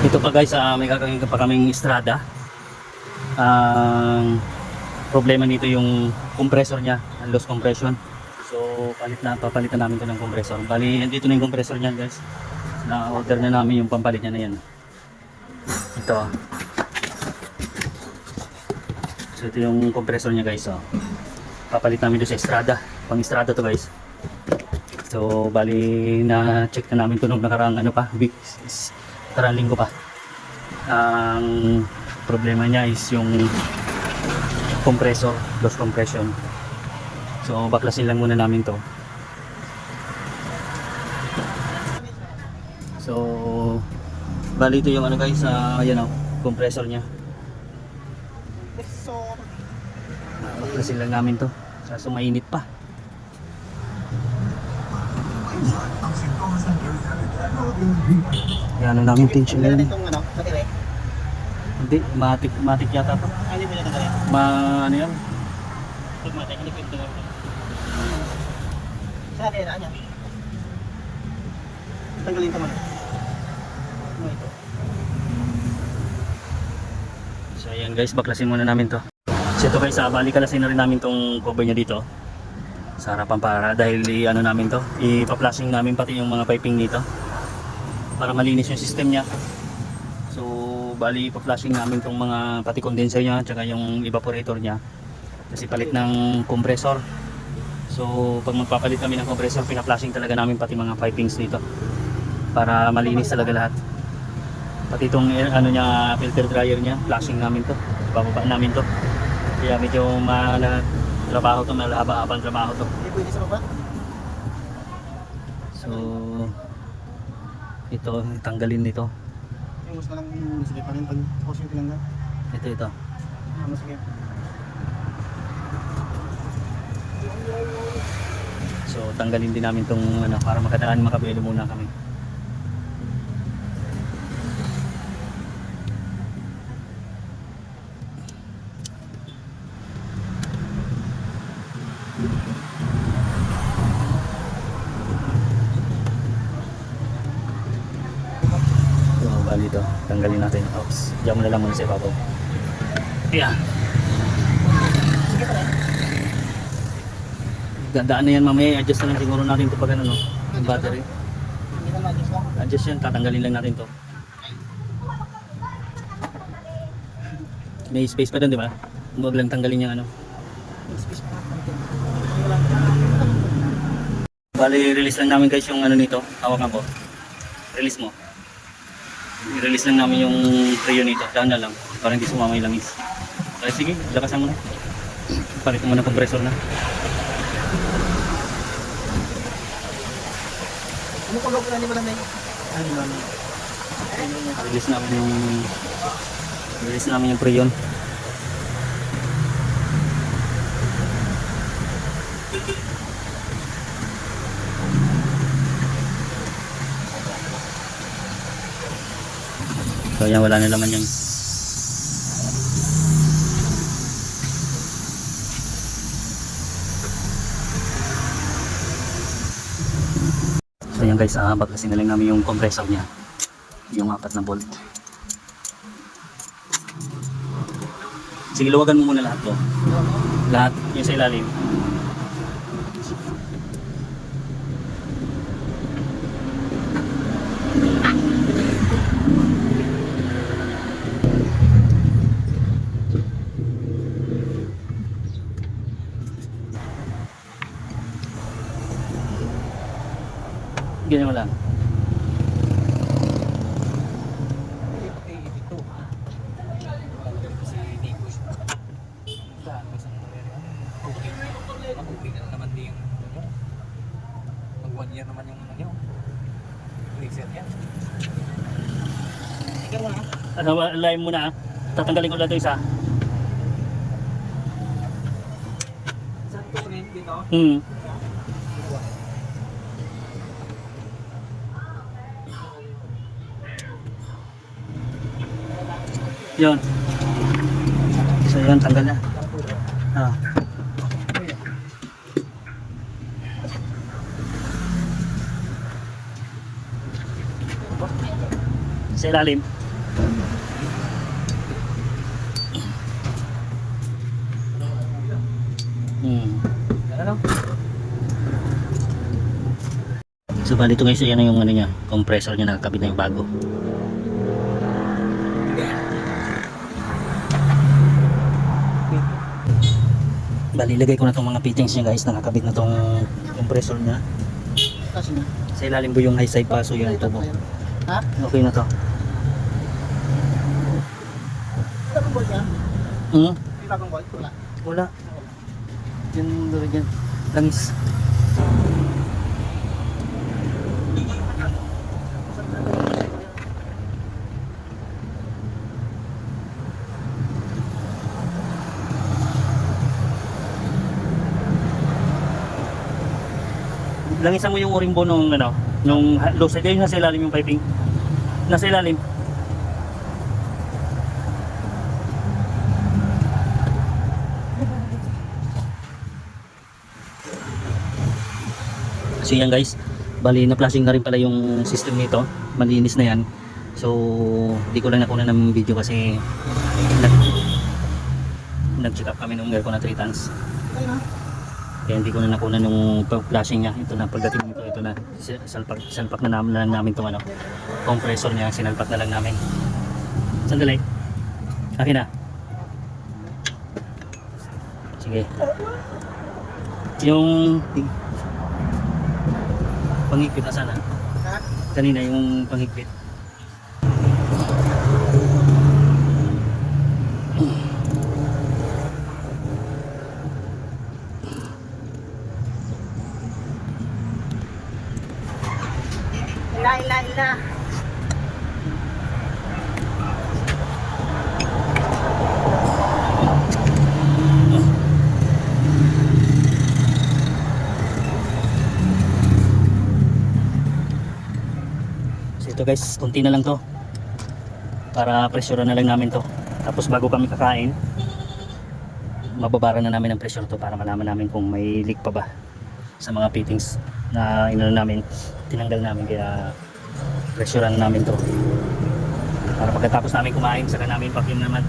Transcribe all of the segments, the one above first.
Ito pa guys, may gagawin pa kaming estrada. Ang problema nito yung compressor niya, ang loss compression. So papalitan namin ito ng compressor. Bali, andito na yung compressor niyan guys. Na-order na namin yung pampalit niya na yan. Ito. So ito yung compressor niya guys. Oh. Papalit namin doon sa estrada. Pang estrada to guys. So bali na check na namin ito nung nakaraang nakaraang linggo pa. Ang problema niya is yung compressor, loss compression. So baklasin lang muna namin to. So bali ito yung guys, ayan compressor niya. Baklasin lang namin to. Kaso mainit pa. Yan namin tension na yun. Hindi, matik yata to. Ano yan? Hindi ko ito. Saan kaya naan yan? Tanggalin ka man. Ano ito? So ayan guys, baklasin muna namin to. So ito guys, bali kalasin na rin namin tong cover niya dito sa harapan para dahil namin to, ipa-flashing namin pati yung mga piping nito para malinis yung system niya. So bali ipa-flashing namin tong mga pati condenser niya tsaka yung evaporator niya kasi palit ng compressor. So pag magpapalit kami ng compressor, pina-flashing talaga namin pati mga pipings dito para malinis talaga lahat. Pati itong niya, filter dryer niya, flashing namin to, bababa namin to. Kaya medyo trabaho to, malahaba-habang trabaho to. Hindi pwede sa baba? So ito, tanggalin nito. Yung mas na lang sige pa rin pag post yung tinanggal. Ito. Sige. So tanggalin din namin tong para makadaan, makabelo muna kami. So bali ito, tanggalin natin. Oops, diyan mo na lang muna sa ibabaw. Yeah. Sige pa rin. Gandaan na yan mamaya, adjust na lang siguro natin ito pag yung battery. Hindi na mag-adjust lang. Adjust yan, tatanggalin lang natin to. May space pa doon, di ba? Huwag lang tanggalin yung Space pa. Bali, release lang namin guys yung nito. Hawakan ko. Release mo. I-release lang namin yung trio nito. Dahan na lang. Para hindi sumama yung langis. Okay, sige. Lakasan mo na. Palit mo na compressor na. Ano kulog na ni Madam Nay? Release namin yung prion. So yan, wala na laman yan. So yan guys, baklasin na lang namin yung compressor niya, yung 4 na bolt. Sige, luwagan mo muna lahat to. Lahat, yung sa ilalim. Ganyan mo lang. Mag-1 year naman yung reset yan. Ikaw mo na. Lalim muna tatanggalin ko lang ito isa. Saan ko rin dito? Yun. So yun, tanggal na. Sa ilalim. Ano? So bali ito guys, yan na yung ano niya, compressor niya, nakakabit na yung bago. Bali ilagay ko na tong mga fittings niya guys, nakakabit na tong compressor niya. Kasi na. Sa ilalim po yung high side paso yung tubo. Ha? Okay na to. Wala kang bolt yan? Hmm? May bagong bolt? Wala. Wala. Yan doon yan. Langis. Langisan mo yung urimbo nung ano, nung low side, yung nasa ilalim yung piping. Nasa ilalim. So yan guys, bali na-flashing na rin pala yung system nito, malinis na yan. So hindi ko lang nakuha ng video kasi nag-check up kami nung aircon na 3 tons. Kaya hindi ko na nakuha nung flashing niya. Ito na, pagdating nito, ito na, salpak na lang namin itong ano, compressor niya, sinalpak na lang namin. Sandali, akin na. Sige. Yung pangigpit na sana. Ha? Kanina yung pangigpit. Ila. So ito guys, konti na lang to. Para presyoran na lang namin to. Tapos bago kami kakain, mababara na namin ang pressure to para malaman namin kung may leak pa ba sa mga fittings na inano namin, tinanggal namin, kaya presyoran namin to para pagkatapos namin kumain saka namin vacuum naman.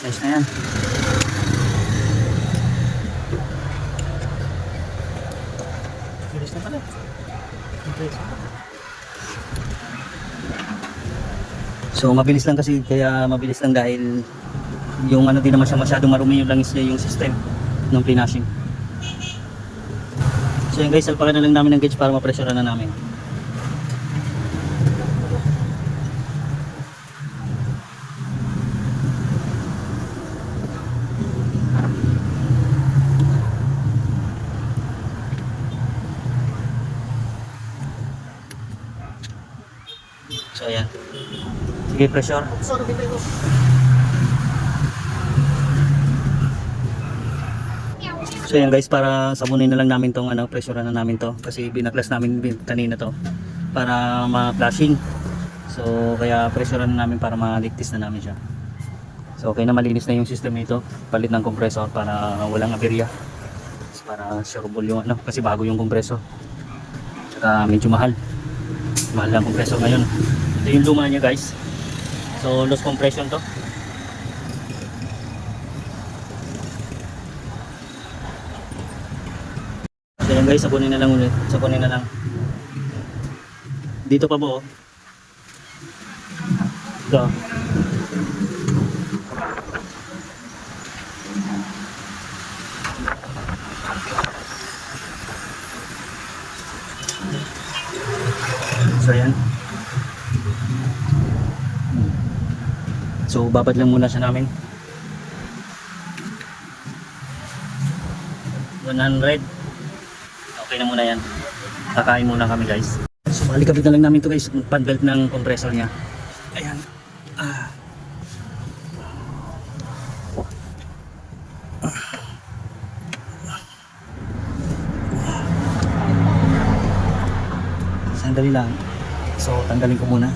Nice na yan. Bilis na pala. So mabilis lang kasi, kaya mabilis lang dahil yung ano, di naman siya masyadong marumi yung langis niya, yung system ng plinashing. So yun guys, salpakan na lang namin ng gauge para mapresyoran na namin. So ayan. Sige, pressure. Sorry, bitaw ko. So yan guys, para sabunin na lang namin tong ano, pressurean na namin to kasi binaklas namin kanina to para ma-flashing. So kaya pressurean na namin para maligtis na namin siya. So okay na, malinis na yung system nito. Palit ng compressor para walang aberya. Para sureable yung ano, kasi bago yung compressor. Saka medyo mahal. Mahal ang compressor ngayon. Ito yung luma niya guys. So loss compression to. So yan guys, sabunin na lang ulit. Sabunin na lang. Dito pa buo. Ito. So yan. So babad lang muna siya namin. 100. Okay na muna yan. Kakain muna kami guys. So balikabit na lang namin to guys, pan belt ng compressor niya. Ayan. Sandali lang. So, tanggalin ko muna.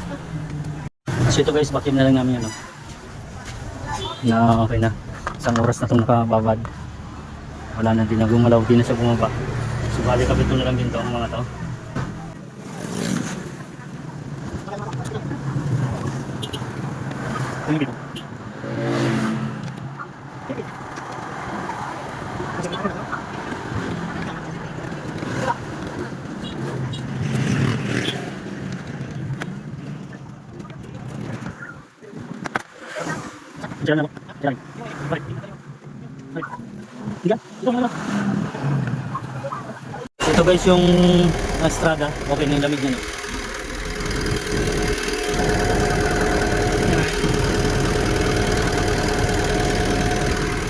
So, ito guys, vacuum na lang namin ano. Na okay na. Isang oras na itong nakababad. Wala na din na gumalaw, di na siya bumaba. So, bali kapit na lang din to ang mga to. Diyan na. Diyan. Balik. Balik. Diyan. Ito na lang. Ito guys yung Estrada. Okay na yung lamig niya.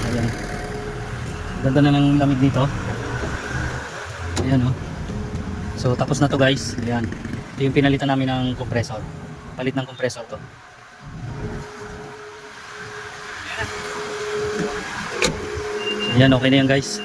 Ayan. Ganda na ng lamig dito. Ayan oh. So tapos na to guys. Ayan. Ito yung pinalitan namin ng compressor. Palit ng compressor to. Ayan, okay na yan guys.